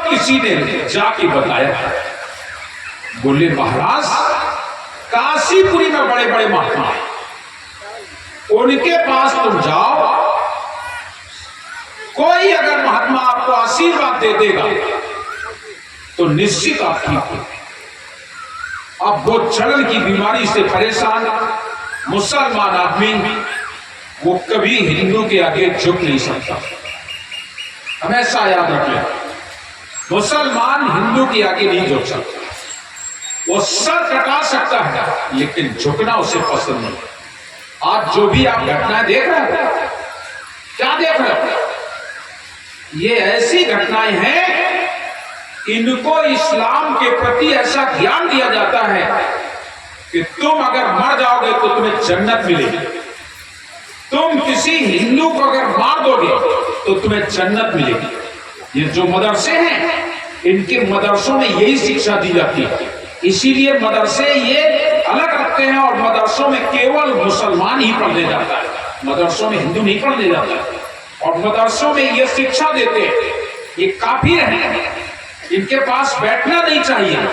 किसी ने जाके बताया, बोले महाराज काशीपुरी में बड़े बड़े महात्मा हैं, उनके पास तुम जाओ, कोई अगर महात्मा आपको आशीर्वाद दे देगा तो निश्चित आप ठीक हो। अब वो जलन की बीमारी से परेशान मुसलमान आदमी वो कभी हिंदू के आगे झुक नहीं सकता। हमेशा याद रखें, मुसलमान हिंदू के आगे नहीं झुक सकता। वो सर कटा सकता है लेकिन झुकना उसे पसंद नहीं। आज जो भी आप घटनाएं देख रहे हो, क्या देख रहे हो? ये ऐसी घटनाएं हैं, इनको इस्लाम के प्रति ऐसा ज्ञान दिया जाता है कि तुम अगर मर जाओगे तो तुम्हें जन्नत मिलेगी, तुम किसी हिंदू को अगर मार दोगे तो तुम्हें जन्नत मिलेगी। ये जो मदरसे हैं, इनके मदरसों में यही शिक्षा दी जाती है, इसीलिए मदरसे ये अलग रखते हैं और मदरसों में केवल मुसलमान ही पढ़ने जाता है, मदरसों में हिंदू नहीं पढ़ने जाता है। और मदरसों में ये शिक्षा देते हैं ये काफिर हैं, इनके पास बैठना नहीं चाहिए,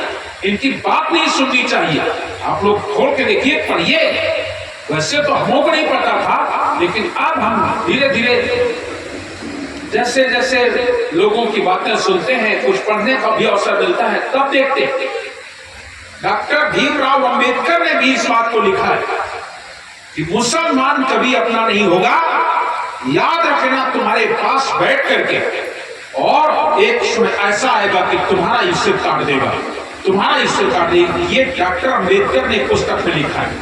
इनकी बात नहीं सुननी चाहिए। आप लोग खोल के देखिए, पढ़िए। वैसे तो हमों को नहीं पता था, लेकिन अब हम धीरे धीरे जैसे जैसे लोगों की बातें सुनते हैं, कुछ पढ़ने का भी अवसर मिलता है, तब देखते हैं। डॉक्टर भीमराव अंबेडकर ने भी इस बात को लिखा है कि मुसलमान कभी अपना नहीं होगा, याद रखना तुम्हारे पास बैठ करके, और एक समय ऐसा आएगा कि तुम्हारा इज्जत काट देगा, तुम्हारा इज्जत काट देगा। ये डॉक्टर अंबेडकर ने पुस्तक में लिखा है,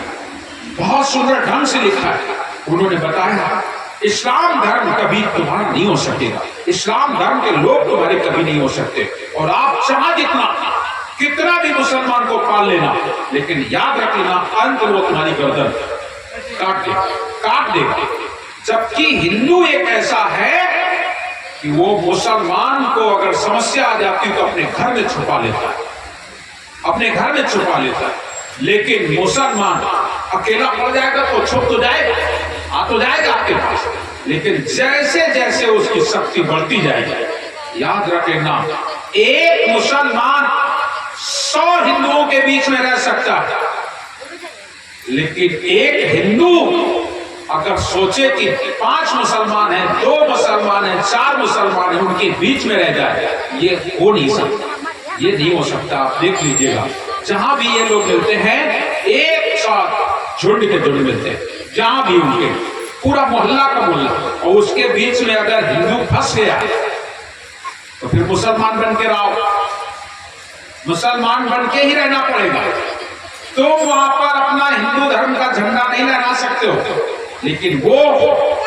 बहुत सुंदर ढंग से लिखा है। उन्होंने बताया इस्लाम धर्म कभी तुम्हारा नहीं हो सकेगा, इस्लाम धर्म के लोग तुम्हारे कभी नहीं हो सकते। और आप चाहे कितना भी मुसलमान को पाल लेना, लेकिन याद रख लेना अंत वो तुम्हारी गर्दन काट देगा। जबकि हिंदू एक ऐसा है कि वो मुसलमान को अगर समस्या आ जाती तो अपने घर में छुपा लेता है, अपने घर में छुपा लेता है। लेकिन मुसलमान अकेला पड़ जाएगा तो छुप तो जाएगा, आ तो जाएगा आपके पास, लेकिन जैसे जैसे उसकी शक्ति बढ़ती जाएगी, याद रखना एक मुसलमान 100 हिंदुओं के बीच में रह सकता है, लेकिन एक हिंदू अगर सोचे कि 5 मुसलमान हैं, 2 मुसलमान हैं, 4 मुसलमान हैं, उनके बीच में रह जाए, ये हो नहीं सकता, ये नहीं हो सकता। आप देख लीजिएगा, जहां भी ये लोग मिलते हैं एक साथ झुंड के झुंड मिलते हैं, जहां भी उनके पूरा मोहल्ला का मोहल्ला, और उसके बीच में अगर हिंदू फंस गया तो फिर मुसलमान बन के रहो, मुसलमान बन के ही रहना पड़ेगा। तो वहां पर अपना हिंदू धर्म का झंडा नहीं लहरा सकते हो, लेकिन वो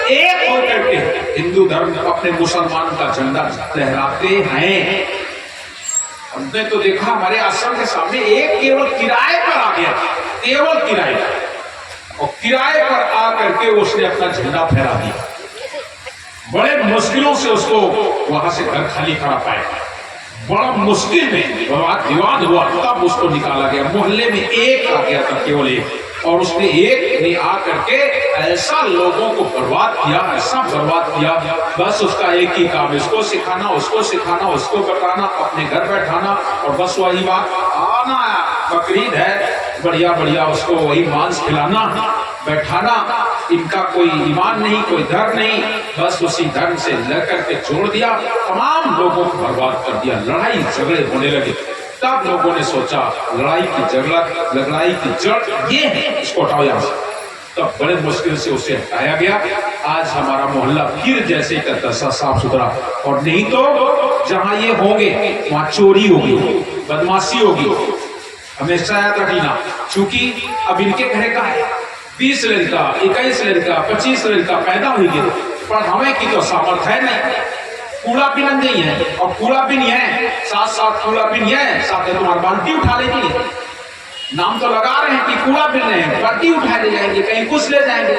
एक होकर के हिंदू धर्म अपने मुसलमान का झंडा लहराते हैं। हमने तो देखा हमारे आश्रम के सामने एक केवल किराए पर आ गया, केवल किराए पर, और किराए पर आकर के उसने अपना झंडा फहरा दिया। बड़े मुश्किलों से उसको वहां से घर खाली करा पाए, बड़ा मुश्किल में विवाद हुआ, तब उसको निकाला गया। मोहल्ले में एक आ गया था, केवल एक, और उसने एक ने आकर के ऐसा लोगों को बर्बाद किया, ऐसा बर्बाद किया। बस उसका एक ही काम, इसको सिखाना, उसको सिखाना, उसको बताना, अपने घर बैठाना, और बस वही बात, आना बकरीद है, बढ़िया बढ़िया उसको वही मांस खिलाना, बैठाना। इनका कोई ईमान नहीं, कोई धर्म नहीं, बस उसी धर्म से लेकर के जोड़ दिया, तमाम लोगों को बर्बाद कर दिया। लड़ाई झगड़े होने लगे, तब लोगों ने सोचा लड़ाई की जड़ ये है, इसको हटाओ यहाँ से। तब बड़े मुश्किल से उसे हटाया गया। आज हमारा मोहल्ला फिर जैसे का तैसा साफ सुथरा, और नहीं तो जहां ये होंगे वहां चोरी होगी, बदमाशी होगी। हमेशा याद रखना, चूंकि अब इनके घरे का है 20 लड़का, 21 लड़का, 25 लड़का पैदा हुई, पर हमें की तो सामर्थ्य है नहीं, कूड़ा भी नहीं है, और कूड़ा भी नहीं है, साथ साथ कूड़ा भी नहीं है, साथ में तुम्हारी बाल्टी उठा लेगी। नाम तो लगा रहे हैं कि कूड़ा बिन रहे हैं, बाल्टी उठा ले जाएंगे, कहीं कुछ ले जाएंगे।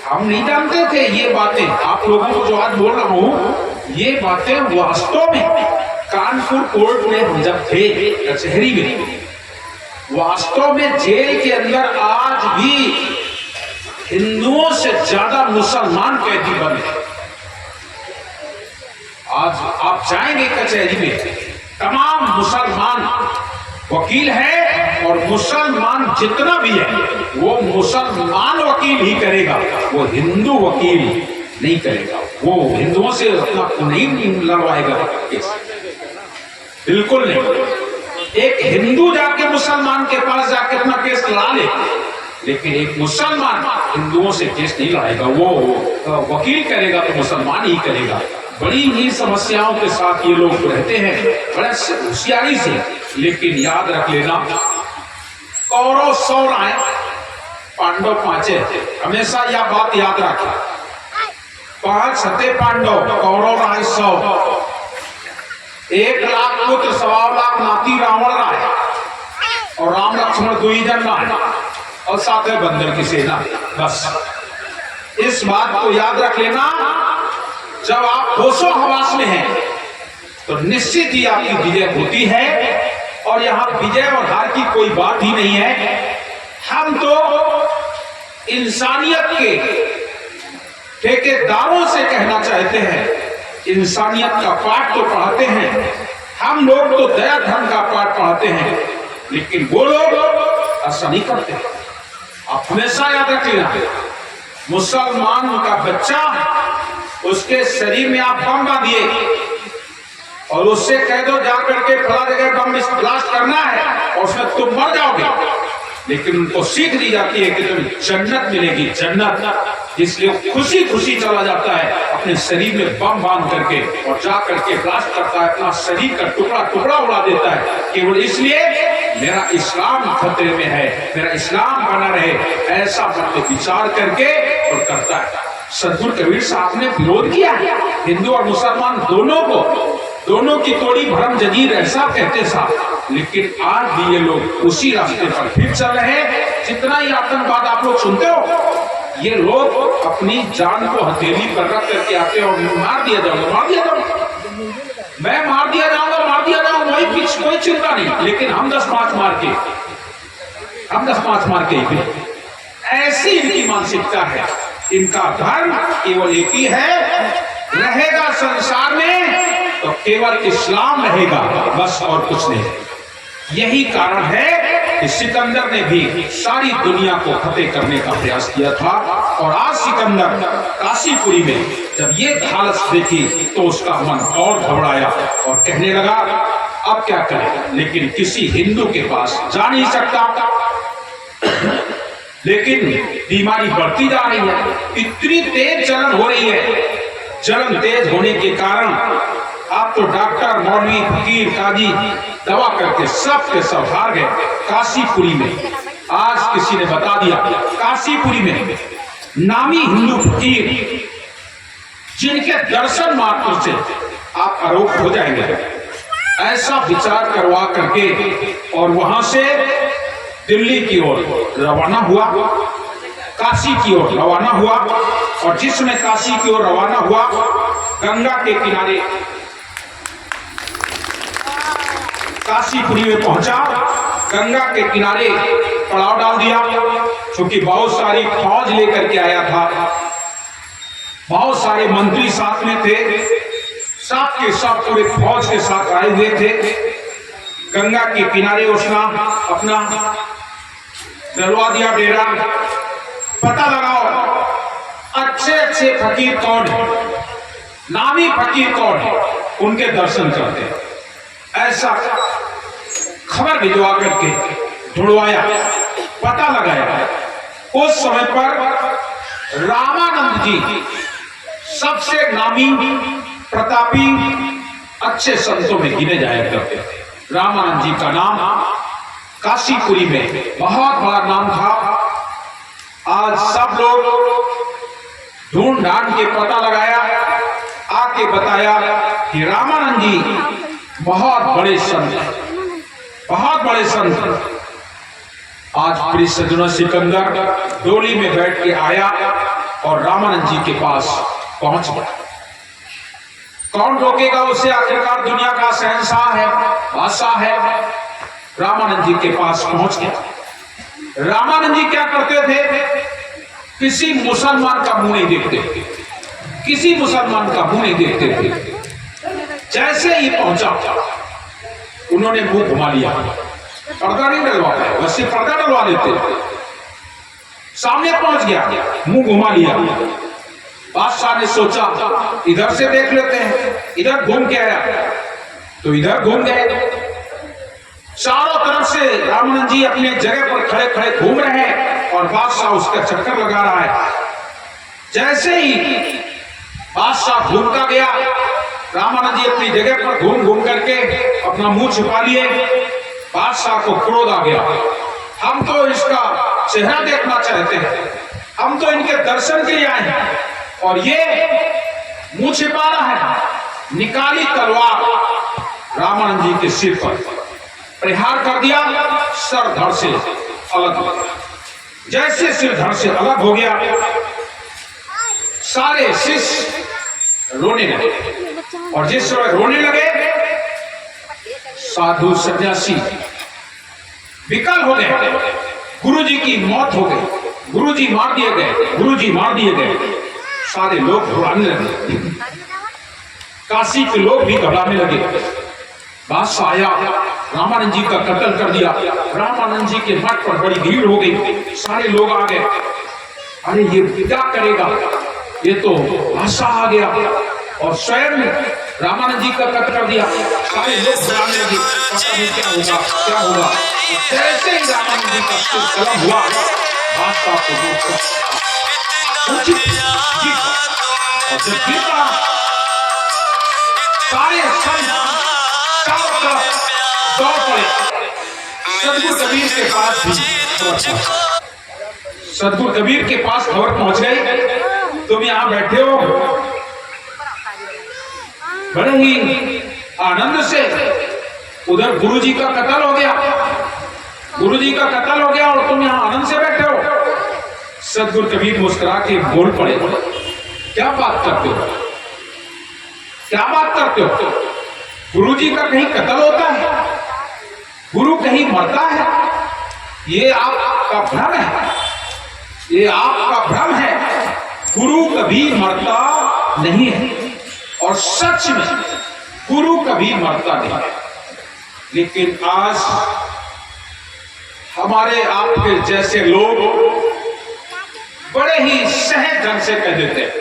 हम नहीं जानते थे ये बातें, आप लोगों को जो आज बोल रहा हूं, ये बातें वास्तव में कानपुर कोर्ट में हम जब थे कचहरी में, वास्तव में जेल के अंदर आज भी हिंदुओं से ज्यादा मुसलमान कैदी बने। आज आप जाएंगे कचहरी में, तमाम मुसलमान वकील है और मुसलमान जितना भी है वो मुसलमान वकील ही करेगा, वो हिंदू वकील नहीं करेगा। वो हिंदुओं से अपना नहीं लड़वाएगा केस, बिल्कुल नहीं। एक हिंदू जाके मुसलमान के पास जाके अपना केस लड़ा ले, लेकिन एक मुसलमान हिंदुओं से केस नहीं लड़ाएगा। वो वकील करेगा तो मुसलमान ही करेगा। बड़ी ही समस्याओं के साथ ये लोग रहते हैं, बड़े होशियारी से। लेकिन याद रख लेना, कौरव 100 आए, पांडव 5 थे। हमेशा यह बात याद रखें, 5 सते पांडव, कौरव राय 100। 1 लाख पुत्र, 1.25 लाख नाती रावण राय, और राम लक्ष्मण 2 ही जन राय, और साथ है बंदर की सेना। बस इस बात को याद रख लेना। जब आप होशो हवास में हैं तो निश्चित ही आपकी विजय होती है, और यहां विजय और हार की कोई बात ही नहीं है। हम तो इंसानियत के ठेकेदारों से कहना चाहते हैं, इंसानियत का पाठ तो पढ़ाते हैं, हम लोग तो दया धर्म का पाठ पढ़ाते हैं, लेकिन वो लोग ऐसा नहीं करते। आप हमेशा याद रख लेना, मुसलमान का बच्चा, उसके शरीर में आप बम बांधिए और उससे कह दो जा करके फला जगह बम ब्लास्ट करना है और उसमें तुम मर जाओगे, लेकिन उनको सीख दी जाती है कि तुम्हें जन्नत मिलेगी, जन्नत। इसलिए खुशी खुशी चला जाता है, अपने शरीर में बम बांध करके और जा करके ब्लास्ट करता है, अपना शरीर का टुकड़ा टुकड़ा उड़ा देता है, केवल इसलिए मेरा इस्लाम खतरे में है, मेरा इस्लाम बना रहे, ऐसा मतलब विचार करके और करता है। सदगुरु कबीर साहब ने विरोध किया हिंदू और मुसलमान दोनों की तोड़ी भरम जजीर, ऐसा कहते साहब। लेकिन आज भी ये लोग उसी रास्ते पर फिर चल रहे हैं। जितना ही आतंकवाद आप लोग सुनते हो, ये लोग अपनी जान को हथेली पर रख करके आते हैं और मार दिया जाऊंगा, मार दिया जाऊंगा, मैं मार दिया जाऊंगा, मार दिया जाऊंगा, कोई चिंता नहीं, लेकिन हम 10 पांच मार के ऐसी इनकी मानसिकता है। इनका धर्म केवल एक ही है, रहेगा संसार में तो केवल इस्लाम रहेगा, बस और कुछ नहीं। यही कारण है कि सिकंदर ने भी सारी दुनिया को फतेह करने का प्रयास किया था। और आज सिकंदर काशीपुरी में जब ये हालत देखी तो उसका मन और घबराया और कहने लगा अब क्या करें, लेकिन किसी हिंदू के पास जा नहीं सकता। लेकिन बीमारी बढ़ती जा रही है, इतनी तेज जलन हो रही है। जलन तेज होने के कारण आप तो डॉक्टर, मौलवी, फकीर, काजी दवा करके सब के सब हार गए। काशीपुरी में आज किसी ने बता दिया, काशीपुरी में नामी हिंदू फकीर जिनके दर्शन मात्र से आप आरोग्य हो जाएंगे, ऐसा विचार करवा करके और वहां से दिल्ली की ओर रवाना हुआ, काशी की ओर रवाना हुआ। और जिसमें काशी की ओर रवाना हुआ, गंगा के किनारे काशीपुरी में पहुंचा, गंगा के किनारे पड़ाव डाल दिया। क्योंकि बहुत सारी फौज लेकर के आया था, बहुत सारे मंत्री साथ में थे, सब के सब पूरे फौज के साथ आए हुए थे। गंगा के किनारे उसने अपना डलवा दिया डेरा। पता लगाओ अच्छे अच्छे फकीर कौन है, नामी फकीर कौन है, उनके दर्शन करते हैं। ऐसा खबर भिजवा करके ढूंढवाया, पता लगाया। उस समय पर रामानंद जी सबसे नामी, प्रतापी, अच्छे संतों में गिने जाया करते थे। रामानंद जी का नाम काशीपुरी में बहुत बड़ा नाम था। आज सब लोग ढूंढ ढांढ के पता लगाया, आके बताया कि रामानंद जी बहुत बड़े संत, बहुत बड़े संत। आज प्रिय सज्जनों, सिकंदर डोली में बैठ के आया और रामानंद जी के पास पहुंच गया। कौन रोकेगा उसे, आखिरकार दुनिया का शहंशाह है, बादशाह है। रामानंद जी के पास पहुंच गया। रामानंद जी क्या करते थे, किसी मुसलमान का मुंह नहीं देखते, किसी मुसलमान का मुंह नहीं देखते थे। जैसे ही पहुंचा उन्होंने मुंह घुमा लिया, पर्दा नहीं डलवाता है, वैसे पर्दा डलवा देते। सामने पहुंच गया, मुंह घुमा लिया। बादशाह ने सोचा इधर से देख लेते हैं, इधर घूम के आया तो इधर घूम गए। चारों तरफ से रामानंद जी अपने जगह पर खड़े खड़े घूम रहे हैं और बादशाह उसका चक्कर लगा रहा है। जैसे ही बादशाह घूमता गया, रामानंद जी अपनी जगह पर घूम घूम करके अपना मुंह छुपा लिए। बादशाह को क्रोध आ गया, हम तो इसका चेहरा देखना चाहते हैं, हम तो इनके दर्शन के लिए आए हैं और ये मुंह छिपा रहा है। निकाली तलवार, रामानंद जी के सिर पर प्रहार कर दिया, सर धड़ से अलग हो गया। जैसे सिर धड़ से अलग हो गया, सारे शिष्य रोने लगे और जिस समय रोने लगे साधु सन्यासी विकल हो गए। गुरुजी की मौत हो गई, गुरुजी मार दिए गए, गुरुजी मार दिए गए। सारे लोग घबराने लगे, काशी के लोग भी घबराने लगे। बादशाह आया, रामानंद जी का कत्ल कर दिया। रामानंद जी के मठ पर बड़ी भीड़ हो गई, सारे लोग आ गए। अरे ये क्या करेगा, ये तो बादशाह आ गया और स्वयं रामानंद जी का कत्ल कर दिया। सारे लोग घबराने लगे, पता नहीं क्या होगा क्या होगा। जैसे ही रामानंद जी का सिर कलम हुआ, बादशाह को और जब गिरा, सारे संत चारों तरफ दौड़ पड़े। सदगुरु कबीर के पास भी सदगुरु कबीर के पास खबर पहुंच गई, तुम यहां बैठे हो। बड़े ही आनंद से उधर गुरुजी का कत्ल हो गया, गुरुजी का कत्ल हो गया और तुम यहां आनंद से बैठे हो। सदगुरु कबीर मुस्कुरा के बोल पड़े, क्या बात करते हो, क्या बात करते हो? गुरुजी का कहीं कत्ल होता है, गुरु कहीं मरता है? ये आपका भ्रम है, ये आपका भ्रम है। गुरु कभी मरता नहीं है और सच में गुरु कभी मरता नहीं है। लेकिन आज हमारे आपके जैसे लोग बड़े ही सहज ढंग से कह देते हैं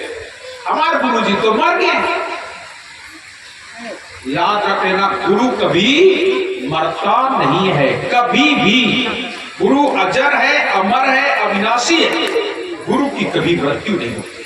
हमारे गुरुजी तो मर गए। याद रख लेना, गुरु कभी मरता नहीं है, कभी भी। गुरु अजर है, अमर है, अविनाशी है। गुरु की कभी मृत्यु नहीं होती।